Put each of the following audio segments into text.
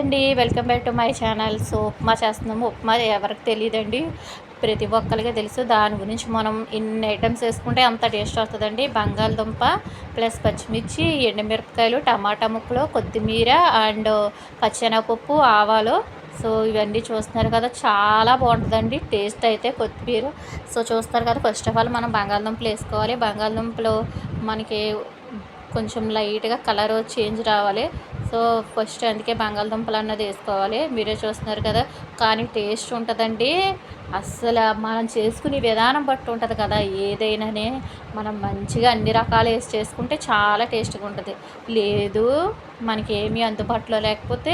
అండి. Welcome back to my channel. So upma చేస్తున్నాము. ఉప్మా ఎవరికి తెలియదండి, ప్రతి ఒక్కరికి తెలుసు. దాని గురించి మనం ఇన్ని ఐటమ్స్ వేసుకుంటే అంత టేస్ట్ వస్తుందండి. బంగాళదుంప ప్లస్ పచ్చిమిర్చి, ఎండుమిరపకాయలు, టమాటా ముక్కలు, కొత్తిమీర అండ్ పచ్చెనగపప్పు, ఆవాలు. సో ఇవన్నీ చూస్తున్నారు కదా, చాలా బాగుంటుందండి టేస్ట్ అయితే. కొత్తిమీర సో చూస్తారు కదా. ఫస్ట్ ఆఫ్ ఆల్ మనం బంగాళదుంపలు వేసుకోవాలి. బంగాళదుంపలు మనకి కొంచెం లైట్గా కలర్ చేంజ్ రావాలి. సో ఫస్ట్ అందుకే బంగాళదుంపలు అన్నది వేసుకోవాలి. మీరే చూస్తున్నారు కదా, కానీ టేస్ట్ ఉంటుందండి. అస్సలు మనం చేసుకునే విధానం బట్టి ఉంటుంది కదా ఏదైనానే. మనం మంచిగా అన్ని రకాలు వేసి చేసుకుంటే చాలా టేస్ట్గా ఉంటుంది. లేదు మనకేమీ అందుబాటులో లేకపోతే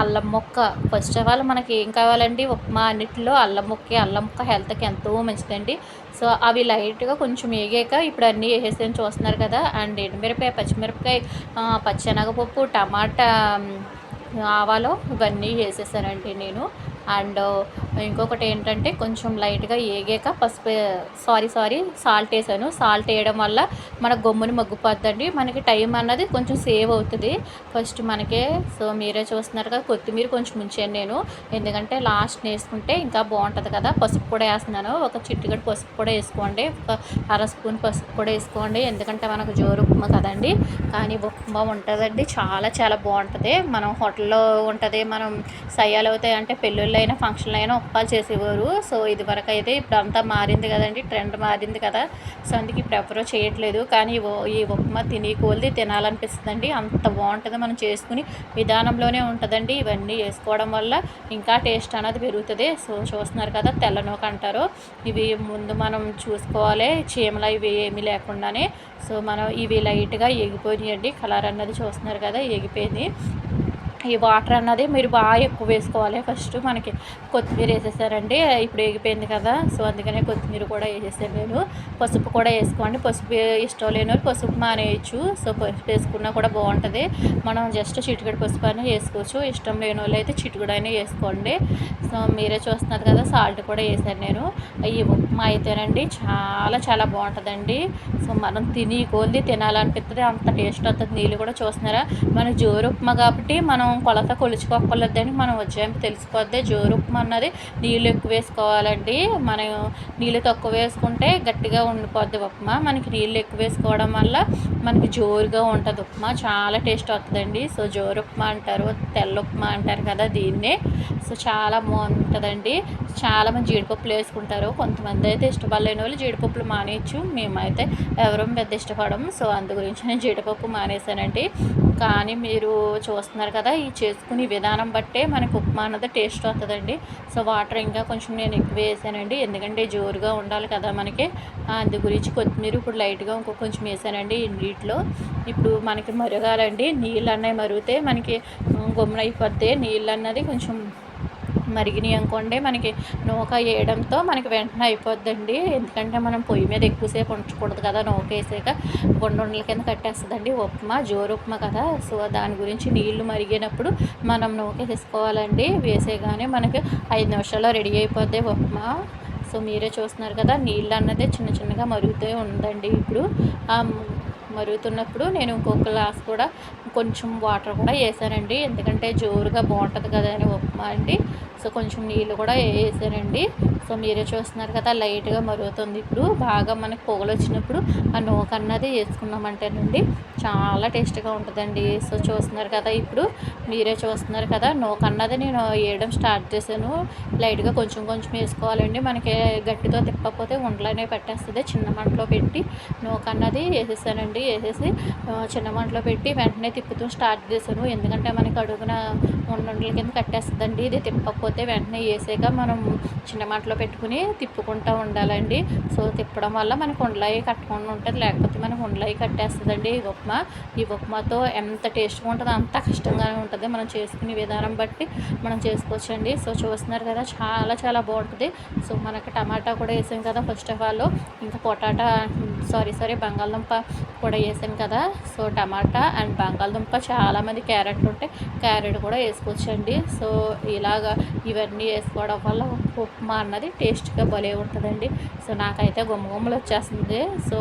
అల్లం ముక్క. ఫస్ట్ ఆఫ్ ఆల్ మనకి ఏం కావాలండి, ఉప్మా అన్నిటిలో అల్లం ముక్క. అల్లం ముక్క హెల్త్కి ఎంతో మంచిదండి. సో అవి లైట్గా కొంచెం వేగాక ఇప్పుడు అన్నీ వేసేసి చూస్తున్నారు కదా. అండ్ ఎండుమిరపకాయ, పచ్చిమిరపకాయ, పచ్చెనగపప్పు, టమాటా, ఆవాలు ఇవన్నీ వేసేసానండి నేను. అండ్ ఇంకొకటి ఏంటంటే కొంచెం లైట్గా వేగాక పసుపు, సాల్ట్ వేసాను. సాల్ట్ వేయడం వల్ల మన గమ్ముని మగ్గిపోద్దండి, మనకి టైం అన్నది కొంచెం సేవ్ అవుతుంది ఫస్ట్ మనకే. సో మీరే చూస్తున్నారు కదా, కొత్తిమీర కొంచెం ఉంచాను నేను, ఎందుకంటే లాస్ట్ వేసుకుంటే ఇంకా బాగుంటుంది కదా. పసుపు కూడా వేస్తున్నాను, ఒక చిటికెడు పసుపు కూడా వేసుకోండి, ఒక అర స్పూన్ పసుపు కూడా వేసుకోండి, ఎందుకంటే మనకు జోరు ఉప్మా కదండి. కానీ ఉప్మా ఉంటుందండి, చాలా చాలా బాగుంటుంది. మనం హోటల్లో ఉంటుంది, మనం సయ్యాలు అవుతాయి అంటే పెళ్ళిళ్ళు అయినా ఫంక్షన్లు అయినా ఉప్మాలు చేసేవారు. సో ఇది వరకు అయితే ఇప్పుడు అంతా మారింది కదండి, ట్రెండ్ మారింది కదా. సో అందుకే ఇప్పుడు ఎవరో చేయట్లేదు. కానీ ఈ ఉప్మా తిని కొలిది తినాలనిపిస్తుందండి, అంత బాగుంటుంది. మనం చేసుకుని విధానంలోనే ఉంటుందండి. ఇవన్నీ వేసుకోవడం వల్ల ఇంకా టేస్ట్ అనేది పెరుగుతుంది. సో చూస్తున్నారు కదా, తెల్లనూక అంటారు, ఇవి ముందు మనం చూసుకోవాలి, చీమలు ఇవి ఏమీ లేకుండానే. సో మనం ఇవి లైట్గా ఎగిపోయినాయండి, కలర్ అన్నది చూస్తున్నారు కదా ఎగిపోయింది. ఈ వాటర్ అన్నది మీరు బాగా ఎక్కువ వేసుకోవాలి. ఫస్ట్ మనకి కొత్తిమీర వేసేసారండి, ఇప్పుడు ఎగిపోయింది కదా. సో అందుకనే కొత్తిమీర కూడా వేసేసాను నేను. పసుపు కూడా వేసుకోండి, పసుపు ఇష్టం లేని వాళ్ళు పసుపు మానేయచ్చు. సో పసుపు వేసుకున్నా కూడా బాగుంటుంది. మనం జస్ట్ చిటికెడు పసుపు అయినా వేసుకోవచ్చు, ఇష్టం లేని వాళ్ళు అయితే చిటికెడు అయినా వేసుకోండి. సో మీరే చూస్తున్నారు కదా, సాల్ట్ కూడా వేసాను నేను. ఈ ఉప్మా అయితేనండి చాలా చాలా బాగుంటుందండి. సో మనం తిని కొలిది తినాలనిపిస్తుంది, అంత టేస్ట్ వస్తుంది. నీళ్ళు కూడా చూస్తున్నారా, మన జోరు ఉప్మా కాబట్టి మనం కొలత కొలుచుకోక్కర్లేదని మనం వచ్చేంత తెలిసిపోద్ది. జోరు ఉప్మా అన్నది నీళ్ళు ఎక్కువ వేసుకోవాలండి. మనం నీళ్ళు తక్కువ వేసుకుంటే గట్టిగా ఉండిపోద్ది ఉప్మా. మనకి నీళ్ళు ఎక్కువ వేసుకోవడం వల్ల మనకి జోరుగా ఉంటుంది ఉప్మా, చాలా టేస్ట్ వస్తుందండి. సో జోరు ఉప్మా అంటారు, తెల్ల ఉప్మా అంటారు కదా దీన్నే. సో చాలా బాగుంటుందండి. చాలామంది జీడిపప్పులు వేసుకుంటారు, కొంతమంది అయితే ఇష్టపడలేని వాళ్ళు జీడిపప్పులు మానేయచ్చు. మేమైతే ఎవరూ పెద్ద ఇష్టపడము. సో అందు గురించి నేను జీడిపప్పు మానేసానండి. కానీ మీరు చూస్తున్నారు కదా, ఈ చేసుకునే విధానం బట్టే మనకు ఉప్మా అన్నది టేస్ట్ వస్తుందండి. సో వాటర్ ఇంకా కొంచెం నేను ఎక్కువ వేసానండి, ఎందుకంటే జోరుగా ఉండాలి కదా మనకి. అందు గురించి కొత్తిమీర ఇప్పుడు లైట్గా ఇంకో కొంచెం వేసానండి నీటిలో. ఇప్పుడు మనకి మరగాలండి, నీళ్ళు అన్నవి మరిగితే మనకి గమ్మున అయిపోద్ది. నీళ్ళు అన్నది కొంచెం మరిగినాయి అనుకోండి, మనకి నూక వేయడంతో మనకి వెంటనే అయిపోద్దండి. ఎందుకంటే మనం పొయ్యి మీద ఎక్కువసేపు ఉంచకూడదు కదా, నూక వేసాక గుండ్రల కింద కట్టేస్తుందండి ఉప్మా, జోరు ఉప్మా కదా. సో దాని గురించి నీళ్లు మరిగినప్పుడు మనం నూక వేసుకోవాలండి. వేసేగానే మనకి 5 నిమిషాల్లో రెడీ అయిపోద్ది ఉప్మా. సో మీరే చూస్తున్నారు కదా, నీళ్ళు అన్నదే చిన్న చిన్నగా మరుగుతూ ఉందండి. ఇప్పుడు మరుగుతున్నప్పుడు నేను ఇంకొక గ్లాస్ కూడా కొంచెం వాటర్ కూడా వేసానండి, ఎందుకంటే జోరుగా బాగుంటుంది కదా అని ఉప్మా అండి. సో కొంచెం నీళ్ళు కూడా వేసానండి. సో మీరే చూస్తున్నారు కదా, లైట్గా మరుగుతుంది. ఇప్పుడు బాగా మనకి పొగలు వచ్చినప్పుడు ఆ నూక అన్నది వేసుకున్నామంటేనండి చాలా టేస్ట్గా ఉంటుందండి. సో చూస్తున్నారు కదా, ఇప్పుడు మీరే చూస్తున్నారు కదా, నూక అన్నది నేను వేయడం స్టార్ట్ చేశాను. లైట్గా కొంచెం కొంచెం వేసుకోవాలండి, మనకి గట్టితో తిప్పకపోతే ఉండలనే పెట్టేస్తుంది. చిన్న మంటలో పెట్టి నూక అన్నది వేసేసానండి. వేసేసి చిన్న మంటలో పెట్టి వెంటనే తిప్పుతూ స్టార్ట్ చేశాను, ఎందుకంటే మనకి అడుగున ఉండల కింద కట్టేస్తుందండి. ఇది తిప్పకపోతే వెంటనే వేసాక మనం చిన్న మంటలో పెట్టుకుని తిప్పుకుంటూ ఉండాలండి. సో తిప్పడం వల్ల మనకు ఉండలవి కట్టకుండా ఉంటుంది, లేకపోతే మనకు ఉండలవి కట్టేస్తుందండి ఈ ఉప్మా. ఈ ఉప్మాతో ఎంత టేస్ట్గా ఉంటుందో అంత కష్టంగానే ఉంటుంది, మనం చేసుకునే విధానం బట్టి మనం చేసుకోవచ్చండి. సో చూస్తున్నారు కదా, చాలా చాలా బాగుంటుంది. సో మనకి టమాటా కూడా వేసాం కదా ఫస్ట్ ఆఫ్ ఆల్, ఇంకా పొటాటా బంగాళదుంప కూడా వేసాం కదా. సో టమాటా అండ్ బంగాళదుంప, చాలామంది క్యారెట్ ఉంటే క్యారెట్ కూడా వేసుకోవచ్చండి. సో ఇలాగా ఇవన్నీ వేసుకోవడం వల్ల ఉప్మా అన్నది టేస్ట్గా భలే ఉంటుందండి. సో నాకైతే గుమ్మగుమ్మలు వచ్చేస్తుంది. సో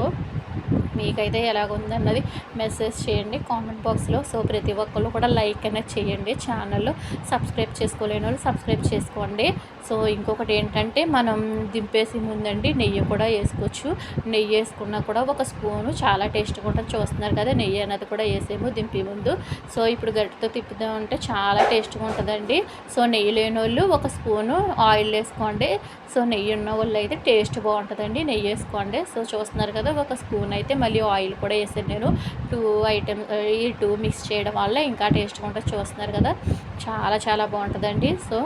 మీకైతే ఎలాగుందన్నది మెసేజ్ చేయండి కామెంట్ బాక్స్లో. సో ప్రతి ఒక్కళ్ళు కూడా లైక్ అనేది చేయండి. ఛానల్లో సబ్స్క్రైబ్ చేసుకోలేని వాళ్ళు సబ్స్క్రైబ్ చేసుకోండి. సో ఇంకొకటి ఏంటంటే మనం దింపేసి ముందండి నెయ్యి కూడా వేసుకోవచ్చు. నెయ్యి వేసుకున్నా కూడా ఒక స్పూను చాలా టేస్ట్గా ఉంటుంది. చూస్తున్నారు కదా, నెయ్యి అనేది కూడా వేసేము దింపే ముందు. సో ఇప్పుడు గట్టితో తిప్పుదామంటే చాలా టేస్ట్గా ఉంటుందండి. సో నెయ్యి లేని వాళ్ళు ఒక స్పూను ఆయిల్ వేసుకోండి. సో నెయ్యి ఉన్న వాళ్ళు అయితే టేస్ట్ బాగుంటుందండి, నెయ్యి వేసుకోండి. సో చూస్తున్నారు కదా, ఒక స్పూన్ అయితే మళ్ళీ ఆయిల్ కూడా వేసాను నేను. 2 ఐటమ్స్ ఈ 2 మిక్స్ చేయడం వల్ల ఇంకా టేస్ట్గా ఉంటుంది. చూస్తున్నారు కదా, చాలా చాలా బాగుంటుందండి. సో